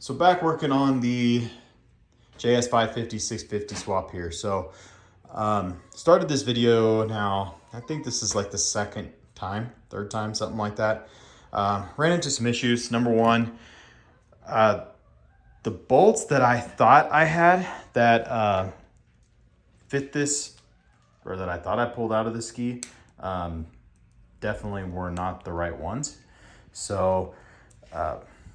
So back working on the JS550 650 swap here. So started this video now, I think this is like the third time, something like that. Ran into some issues. Number one, the bolts that I thought I had that fit this, or that I thought I pulled out of the ski, definitely were not the right ones. So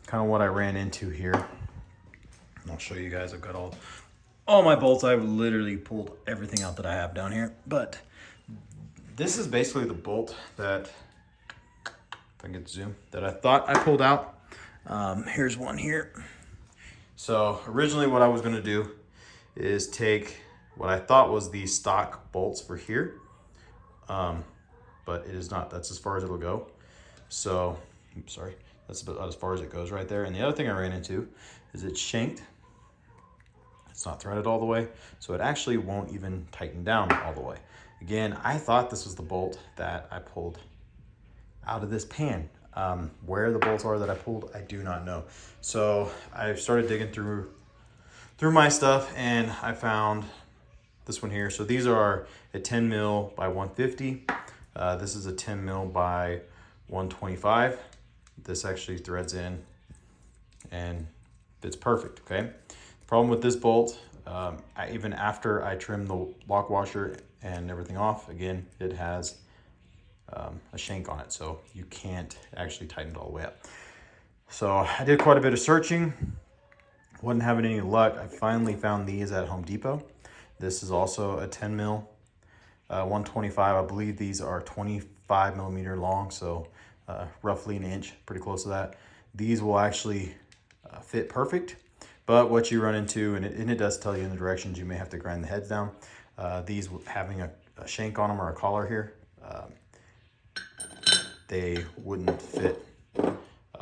kind of what I ran into here. And I'll show you guys. I've got all my bolts. I've literally pulled everything out that I have down here. But this is basically the bolt that, if I can get to zoom, that I thought I pulled out. Here's one here. So originally what I was going to do is take what I thought was the stock bolts for here. But it is not. That's as far as it'll go. So, oops, sorry. That's about as far as it goes right there. And the other thing I ran into is it's shanked. It's not threaded all the way, so it actually won't even tighten down all the way. Again, I thought this was the bolt that I pulled out of this pan. Where the bolts are that I pulled, I do not know. So I started digging through my stuff, and I found this one here. So these are a 10 mil by 150. This is a 10 mil by 125. This actually threads in and fits perfect, okay? The problem with this bolt, even after I trimmed the lock washer and everything off, again, it has a shank on it, so you can't actually tighten it all the way up. So I did quite a bit of searching, wasn't having any luck. I finally found these at Home Depot. This is also a 10 mil, 125. I believe these are 25 millimeter long, so roughly an inch, pretty close to that. These will actually fit perfect, but what you run into, and it does tell you in the directions, you may have to grind the heads down. These having a shank on them or a collar here, they wouldn't fit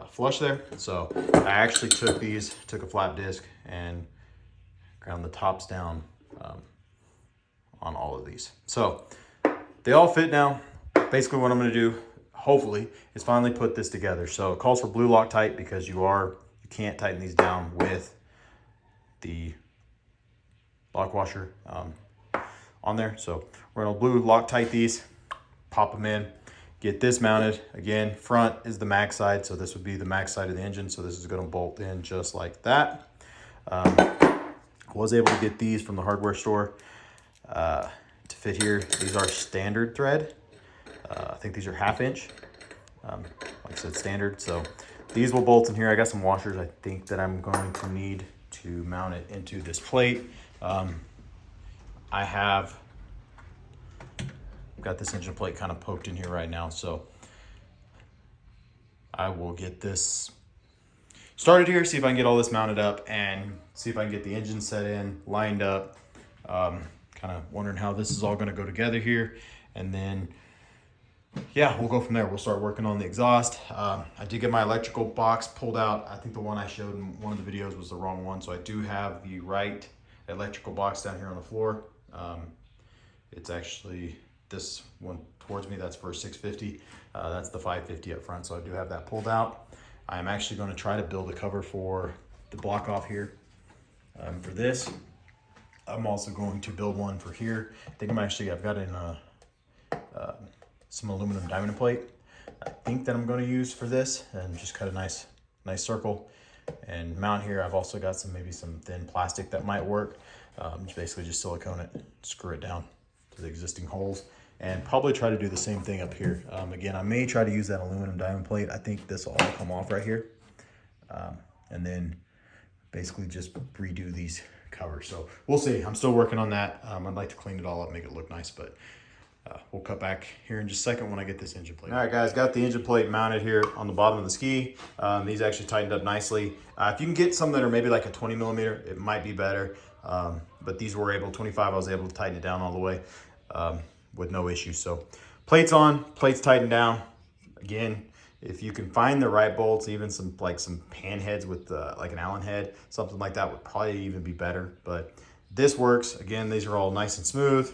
flush there. So I actually took a flat disc and ground the tops down on all of these. So they all fit now. Basically what I'm gonna do, hopefully, is finally put this together. So it calls for blue Loctite because you can't tighten these down with the lock washer on there. So we're gonna blue Loctite these, pop them in, get this mounted. Again, front is the mag side, so this would be the mag side of the engine. So this is gonna bolt in just like that. Was able to get these from the hardware store to fit here. These are standard thread. I think these are 1/2 inch. Like I said, standard. So these will bolt in here. I got some washers I think that I'm going to need to mount it into this plate. I have got this engine plate kind of poked in here right now, so I will get this started here, see if I can get all this mounted up and see if I can get the engine set in, lined up. Kind of wondering how this is all going to go together here, and then yeah, we'll go from there. We'll start working on the exhaust. I did get my electrical box pulled out. I think the one I showed in one of the videos was the wrong one, so I do have the right electrical box down here on the floor. It's actually this one towards me. That's for 650. That's the 550 up front, so I do have that pulled out. I'm actually going to try to build a cover for the block off here for this. I'm also going to build one for here. I think I've got in some aluminum diamond plate. I think that I'm going to use for this, and just cut a nice circle and mount here. I've also got maybe some thin plastic that might work. Basically just silicone it, screw it down to the existing holes, and probably try to do the same thing up here. Again, I may try to use that aluminum diamond plate. I think this will all come off right here, and then basically just redo these covers. So we'll see. I'm still working on that. I'd like to clean it all up, make it look nice, but we'll cut back here in just a second when I get this engine plate. All right, guys, got the engine plate mounted here on the bottom of the ski. These actually tightened up nicely. If you can get some that are maybe like a 20 millimeter, it might be better. But these were 25, I was able to tighten it down all the way with no issues. So plates on, plates tightened down. Again, if you can find the right bolts, even some pan heads with like an Allen head, something like that would probably even be better. But this works. Again, these are all nice and smooth.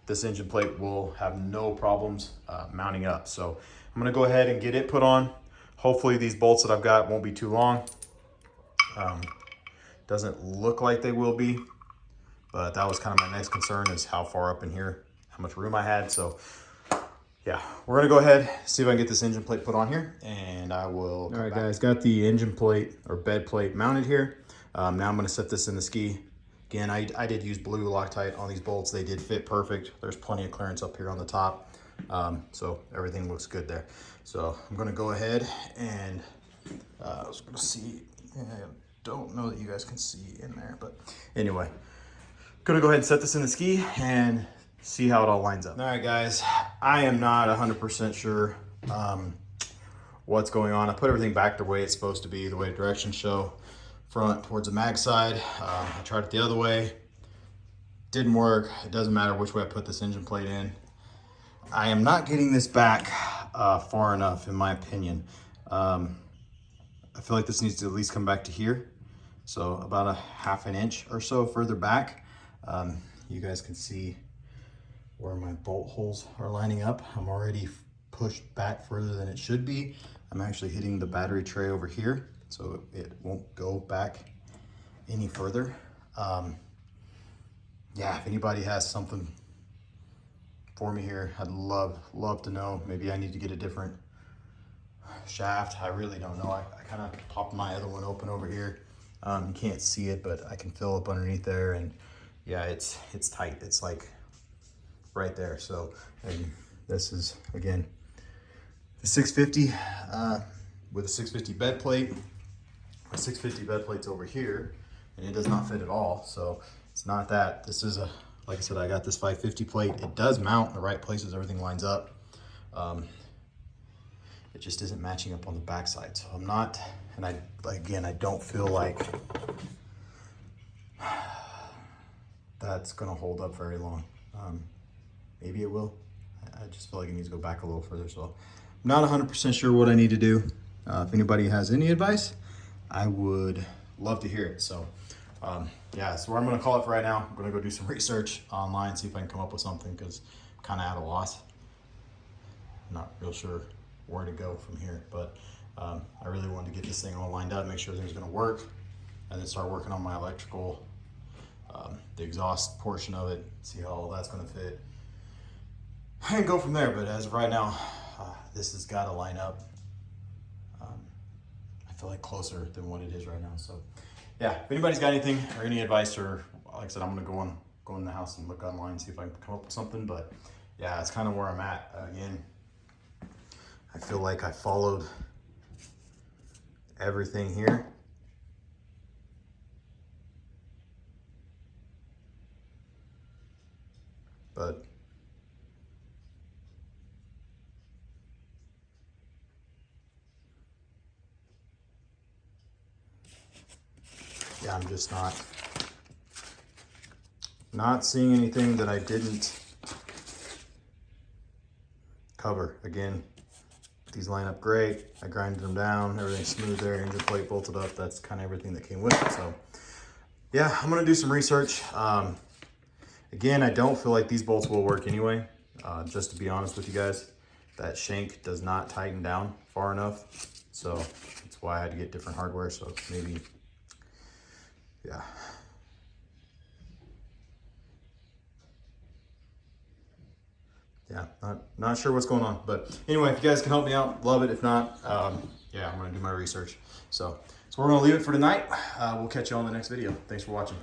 This engine plate will have no problems mounting up. So I'm gonna go ahead and get it put on. Hopefully these bolts that I've got won't be too long. Doesn't look like they will be, but that was kind of my next concern, is how far up in here, how much room I had. So yeah, we're gonna go ahead, see if I can get this engine plate put on here, and I will. All right, guys, got the engine plate or bed plate mounted here. Now I'm gonna set this in the ski. Again, I did use blue Loctite on these bolts. They did fit perfect. There's plenty of clearance up here on the top. So everything looks good there. So I'm gonna go ahead and I was gonna see, I don't know that you guys can see in there, but anyway, gonna go ahead and set this in the ski and see how it all lines up. All right, guys, I am not 100% sure what's going on. I put everything back the way it's supposed to be, the way directions show. Front towards the mag side. I tried it the other way. Didn't work. It doesn't matter which way I put this engine plate in. I am not getting this back far enough, in my opinion. I feel like this needs to at least come back to here. So about a ½ inch or so further back. You guys can see where my bolt holes are lining up. I'm already pushed back further than it should be. I'm actually hitting the battery tray over here, so it won't go back any further. Yeah, if anybody has something for me here, I'd love to know. Maybe I need to get a different shaft. I really don't know. I kind of popped my other one open over here. You can't see it, but I can fill up underneath there, and yeah, it's tight. It's like right there. So, and this is again the 650 with a 650 bed plate. My 650 bed plate's over here, and it does not fit at all. So it's not that. This is a, like I said, I got this 550 plate. It does mount in the right places. Everything lines up. It just isn't matching up on the backside. So I'm not, and I don't feel like that's gonna hold up very long. Maybe it will. I just feel like it needs to go back a little further. So I'm not 100% sure what I need to do. If anybody has any advice, I would love to hear it. So yeah, so what I'm gonna call it for right now. I'm gonna go do some research online, see if I can come up with something, because I'm kind of at a loss. I'm not real sure where to go from here, but I really wanted to get this thing all lined up, make sure everything's gonna work, and then start working on my electrical, the exhaust portion of it, see how all that's gonna fit, and go from there. But as of right now, this has got to line up. I feel like closer than what it is right now. So yeah, if anybody's got anything or any advice, or like I said, I'm gonna go in the house and look online, see if I can come up with something. But yeah, that's kind of where I'm at. Again, I feel like I followed everything here. But yeah, I'm just not seeing anything that I didn't cover. Again, these line up great. I grinded them down, everything's smooth there, engine plate bolted up. That's kind of everything that came with it. So yeah, I'm gonna do some research. Again, I don't feel like these bolts will work anyway. Just to be honest with you guys, that shank does not tighten down far enough. So that's why I had to get different hardware. So maybe, yeah. Yeah, not sure what's going on. But anyway, if you guys can help me out, love it. If not, yeah, I'm gonna do my research. So we're gonna leave it for tonight. We'll catch you on the next video. Thanks for watching.